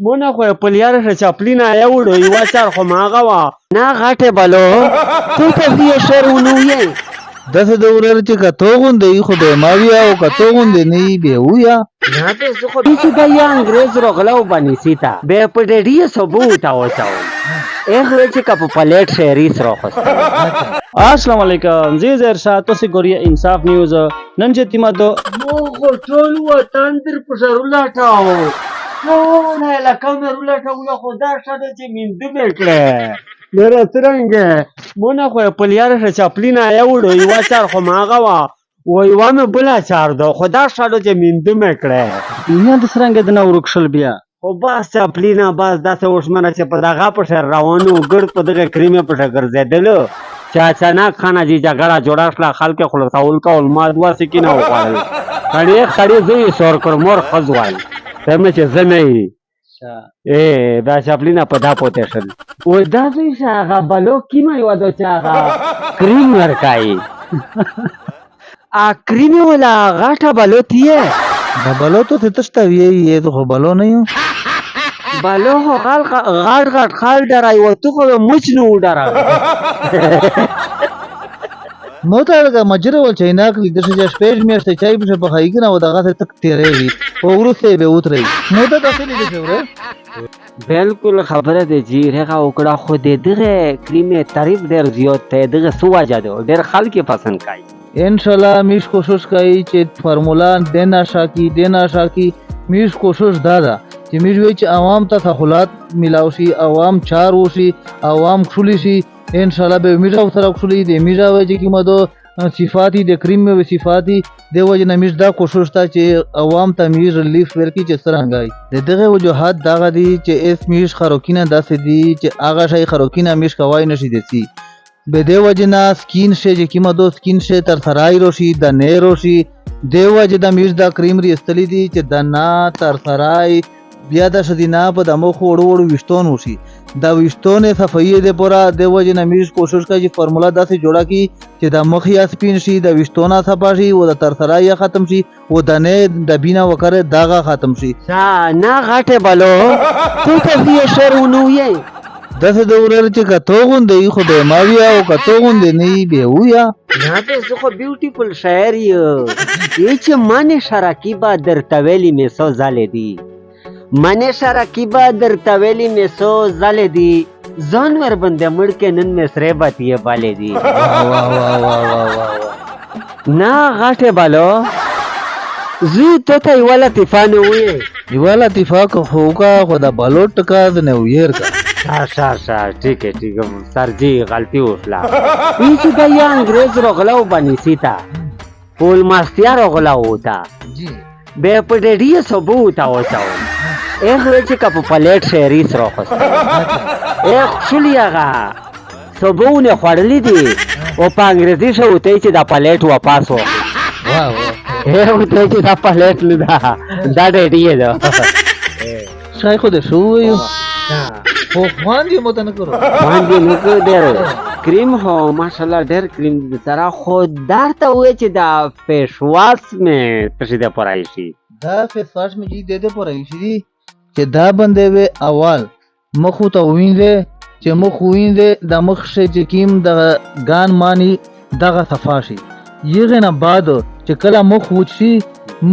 مونه خو پلیاره چپلینا یوړو یو چار خو ماغه وا نه غاټه بلو تو ته دې شرونو یې داسې د ورر چې کتو غوندې خو به ما ویا او کتو غوندې نه به ویا نه به زه خو چې دا یا انګريز راغلو باندې سیتا به په ډېری ثبوت او چاو اخلو چې کپ پلیټ شهري سره خوسته السلام علیکم زی زیر شاه تاسو ګورئ انصاف نیوز نن چې تیمه دو مو ټول وطن در په سر ولاټاو نو نه لکه مې ولاټاو خدا شاده چې میند میکړه ډېر څنګه مونه خو پلیاره چپلینا یوړو یو چار خو ماغه وا و یو مې بلا چار دو خدا شاده چې میند میکړه نه د سرنګ د نو رکشل بیا خو باس چپلینا باس داسې اوسمنه چې په دغه په سر روانو ګړ په دغه کریمه په سر ګرځېدلو چاچانک خانه جی جګړه جوړه شله خلک خلاصول کول ما دوه سکینه وخوړل خړې زوی سور کړ مور خزوال تمه چې زنه دا چپلینا په دا پوتې شل و دا زوی هغه بلو کیمه یو د چاغه کریم ورکای ا کریم ولا غاټه بلو تیه دا بلو ته تستا وی یې خو بلو نه یو بلو هو غاټ خال ډرای و تو خو مچ نو ډرای نو ته مجره ول چیناک د شې سپیج میشته چای په بخای کنه و دغه تک تیرېږي او ورسته به وتري نو ته تاسو نه دیوره بالکل خبره دی جی هغه وکړه خو دغه کریمه تعریف ډیر زیات ته دغه سواجه دی ډیر خلک پسند کوي ان شاء الله میش کوشش کوي چې فرمولا دینا شاکی میش کوشش دادا چې میش وی چې عوام ته سہولات ملاوي عوام چار وشي عوام خولي شي ان شاء الله به میرا سره خولي دی میرا وی چې کیمه صفاتی د کریم میں صفاتی دی وجه نمیش دا کوشش تا چې عوام ته میش ریلیف ورکی چې سرنګای دغه وجوهات داغه دي چې اس میش خروکینه داسې دي چې اغه شي خروکینه میش کوای نشي دسی به دی وجه نا سکین شه چې کیمه دو سکین شه تر سرای روشي د نه روشي دی وجه د میش دا کریم ری استلی دي چې د نا تر سرای بیا د شدینا په د مخ وړو وشتون وشي دا وشتونه صفایه د پورا د وجه نمیش کوشش کوي چې فرمولا داسې جوړه کی چې د مخ یا سپین شي د وشتونه صفاشي او د تر سرای ختم شي او د نه د بینا وکړه داغه ختم شي نه غاټه بلو تو ته دې شرونو یې داسې د ورر چې کتو غوندې خو به ما ویا او کتو غوندې نه به ویا نه به زه خو بیوټیفل شاعر یې چې من شراکیبا درته ویلي مې سو زالې دي من شراکیبا درته ویلي مې سو زالې دي ځان ور باندې مړ کې نن مې سره باتیه بالې دي نه غاټه بالو زه ته یو لطیفانه وې یو لطیفه خو کا خدا بالو ټکا نه ویر کا شا ٹھیک ہے سر جی غلطی وشلا پیچھے دا یا انگریز روغلاو بانی سیتا پول ماستیا روغلاو ہوتا بے پڑیڈی ثبوت او چاو ایک ویچے کپ پلیٹ شہریس روخستا ایک شلی آگا ثبون خوڑلی دی او پا انگریزی شو ہوتے چی دا پلیٹ واپاس ہو ایک ہوتے چی دا پلیٹ لدا دا ڈیڈی دا شای خود شویو خو خوان دې مت نه کړو خوان دې نه کړو ډېر کریم هو ماشاءالله ډېر کریم دې سره خو درته وې چې دا فیشواس مې پرې د پرای شي دا فیشواس مې دې د پرای شي چې دا باندې و اول مخ ته وینځه چې مخ وینځه د مخ شه چې کیم د غان مانی دغه صفاشي یغه نه بعد چې کله مخ وچی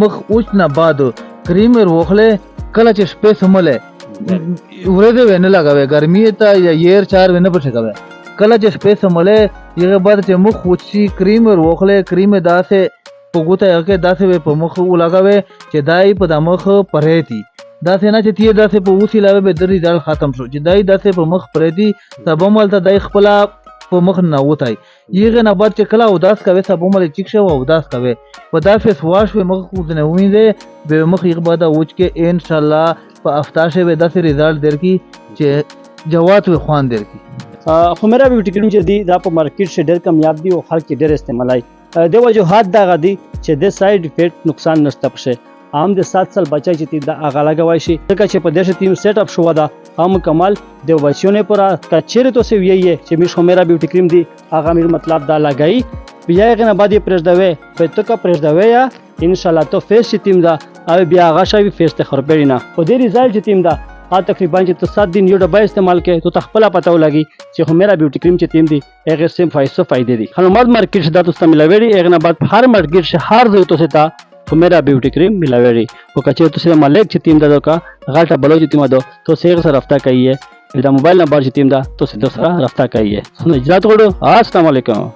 مخ اوچ نه بعد کریم ورخله کله چې سپیس مله ورته ونه لگاوي ګرمي ته یا ير چار ونه پټه کوي کله چې سپیس مله یغه بعد چې مخ وچی کریم ورخله کریم داسه پګوته هغه داسه په مخ ولګاوي چې دای په د مخ پرېتی داسه نه چې تی داسه په وسی لاوي به درې ځل ختم شو چې دای داسه په مخ پرېتی سبمل ته دای خپل په مخ نه وتای یغه نه بعد چې کله وداس کوي سبمل چیک شو وداس کوي په دافس واش په مخ خو نه وینځي به مخ یغه بعد وچ کې ان شاء الله په افتاشه به داسې ریزالټ درکې چې جوات و خوان درکې خو میرا بیوټی کریم چې دی دا په مارکیټ شه ډېر کامیاب دی او خلک ډېر استعمالای د وجوهات دغه دی چې د ساید افیکټ نقصان نشته پشه عام د 7 سال بچای چې دا اغه لګوي شي ځکه چې په دې ټیم سیټ اپ شو دا هم کمال د بچونه پر کچره تو سی وی چې می شو میرا بیوټی کریم دی اغه میر مطلب دا لګای بیا غنه بعد پرځدوي په تو کا پرځدوي یا ان شاء الله تو فیس ټیم دا او بیا غشاوی فیس ته خربرینا په دې ریزالټ ټیم دا تقریبا چې ته 7 دن یو ډبه استعمال کې تو تخپل پته ولګي چې خو میرا بیوټي کریم چې تیم دی هغه سیم فائدې دي خلک مارکیټ شه دا تاسو ملاوي هغه نه بعد هر مارکیټ شه هر ځای ته تا خو میرا بیوټي کریم ملاوي او کچې تاسو مالک چې تیم دا کا غلطه بلوچ تیم دا تو سره سره رابطه کوي دا موبایل نمبر چې تیم دا تو سره رابطه کوي سن اجازه غواړو السلام علیکم